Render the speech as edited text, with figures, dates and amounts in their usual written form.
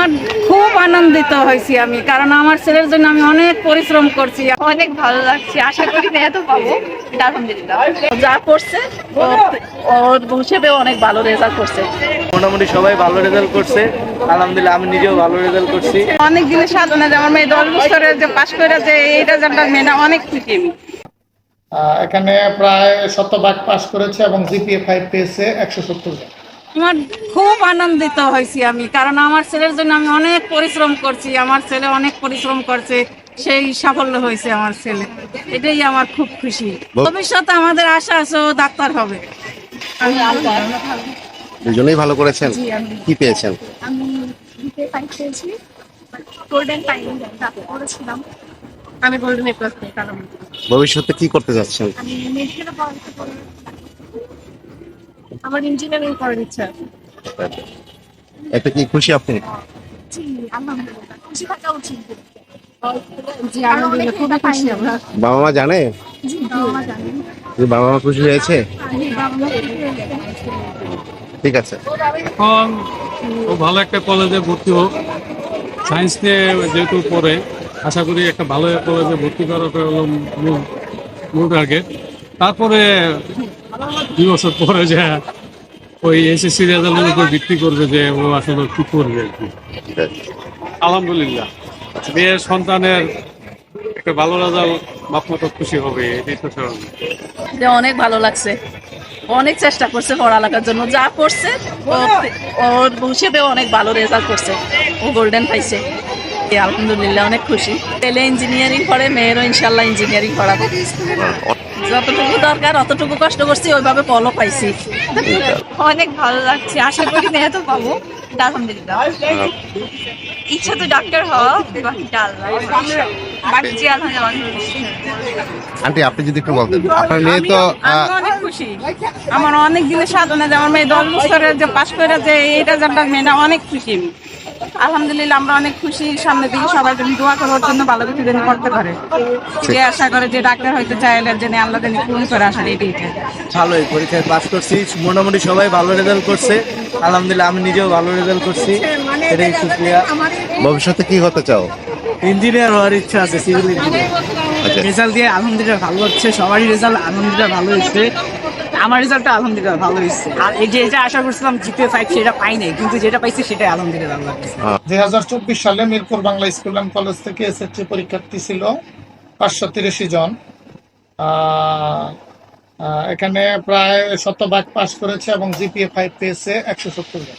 আমার খুব আনন্দিত হয়েছি আমি, কারণ আমার ছেলের জন্য আমি অনেক পরিশ্রম করছি। অনেক ভালো লাগছে, আশা করি না এত পাবো। এটা আলহামদুলিল্লাহ যা করছে ওর হিসেবে অনেক ভালো রেজাল্ট করছে। মোটামুটি সবাই ভালো রেজাল্ট করছে, আলহামদুলিল্লাহ আমি নিজেও ভালো রেজাল্ট করছি। অনেক দিনের সাধনা যে আমার মেয়ে 10 বছরে যে পাশ করে যে এই রেজাল্টটা মেয়ে অনেক খুশি আমি। এখানে প্রায় 100 পাস করেছে এবং জিপিএ 5 পেয়েছে 170। আমার খুব আনন্দিত হয়েছি আমি, কারণ আমার ছেলের জন্য আমি অনেক পরিশ্রম করছি। আমার ছেলে অনেক পরিশ্রম করছে, সেই সাফল্য হয়েছে আমার ছেলে। এটাই আমার খুব খুশি। ভবিষ্যতে আমাদের আশা আছে ও ডাক্তার হবে। দুজনেই ভালো করেছেন। কি পেয়েছেন? আমি জিপিএ 5 পেয়েছি, গোল্ডেন পাইনি, করেছিলাম। আমি গোল্ডেন এ প্লাস পেয়েছিলাম। ভবিষ্যতে কি করতে যাচ্ছেন? আমি মেডিকেলে পড়াশোনা করি, আমার ইঞ্জিনিয়ারিং করার ইচ্ছা আছে। এতে কি খুশি আপনি? জি, আলহামদুলিল্লাহ খুশি থাকা উচিত। জি, আলহামদুলিল্লাহ, খুবই খুশি আমরা। বাবা মা জানে জি, বাবা মা জানেন। যে বাবা মা খুশি হয়েছে? জি, বাবা মা খুশি হয়েছে। ঠিক আছে। এখন ও ভালো একটা কলেজে ভর্তি হোক, সায়েন্স নিয়ে যেহেতু পড়ে, আশা করি একটা ভালো কলেজে ভর্তি করাটা হলো মূল টার্গেট। তারপরে 2 বছর পরে যে ওই এসএসসি রেজাল্টের উপর ভিত্তি করবে যে ও আসলে কি করবে আর কি। আলহামদুলিল্লাহ মেয়ের সন্তানের একটা ভালো রেজাল্ট, বাপ মা তো খুশি হবে, এটাই তো স্বাভাবিক। যে অনেক ভালো লাগছে, অনেক চেষ্টা করছে পড়ালেখার জন্য, যা করছে ওর হিসেবে অনেক ভালো রেজাল্ট করছে, ও গোল্ডেন পাইছে। আলহামদুলিল্লাহ অনেক খুশি। ছেলে ইঞ্জিনিয়ারিং করে, মেয়েরও ইনশাল্লাহ ইঞ্জিনিয়ারিং করাবো। যতটুকু দরকার অতটুকু কষ্ট করছি, ওইভাবে ফলও পাইছি। অনেক ভালো লাগছে, আশা করি না এত পাবো। এটা আলহামদুলিল্লাহ ইচ্ছা তো ডাক্তার হওয়া, বাকিটা আল্লাহ। জি, আলহামদুলিল্লাহ। আন্টি আপনি যদি একটু বলতেন, আপনার মেয়ে তো আমি অনেক খুশি। আমার অনেক দিনের সাধনা যে আমার মেয়ে 10 বছরে যে পাশ করে যে এই রেজাল্টটা মেয়ে অনেক খুশি আমি। আলহামদুলিল্লাহ আমরা অনেক খুশি। সামনের দিকে সবাই জন্য দোয়া করার জন্য, ভালো কিছু যেন করতে পারে। যে আশা করে যে ডাক্তার হইতে চাইলে যেন আল্লাহ যেন পূরণ করে আসার এটাই। ভালোই পরীক্ষায় পাস করছি, মোটামুটি সবাই ভালো রেজাল্ট করছে, আলহামদুলিল্লাহ আমি নিজেও ভালো রেজাল্ট করছি। এটাই শুক্রিয়া। ভবিষ্যতে কি হতে চাও? ইঞ্জিনিয়ার হওয়ার ইচ্ছা আছে, সিভিল ইঞ্জিনিয়ার। আচ্ছা, রেজাল্ট দিয়ে আলহামদুলিল্লাহ ভালো হচ্ছে, সবারই রেজাল্ট আলহামদুলিল্লাহ ভালো হচ্ছে, আমার রেজাল্টটা আলহামদুলিল্লাহ ভালো হচ্ছে। আর এই যে যেটা আশা করছিলাম জিপিএ 5 সেটা পাই নাই, কিন্তু যেটা পাইছি সেটাই আলহামদুলিল্লাহ ভালো লাগছে। 2024 সালে Mirpur Bangla school and college থেকে এসএসসি পরীক্ষার্থী ছিল 583 জন। এখানে প্রায় 100 পাস করেছে এবং জিপিএ 5 পেয়েছে 170 জন।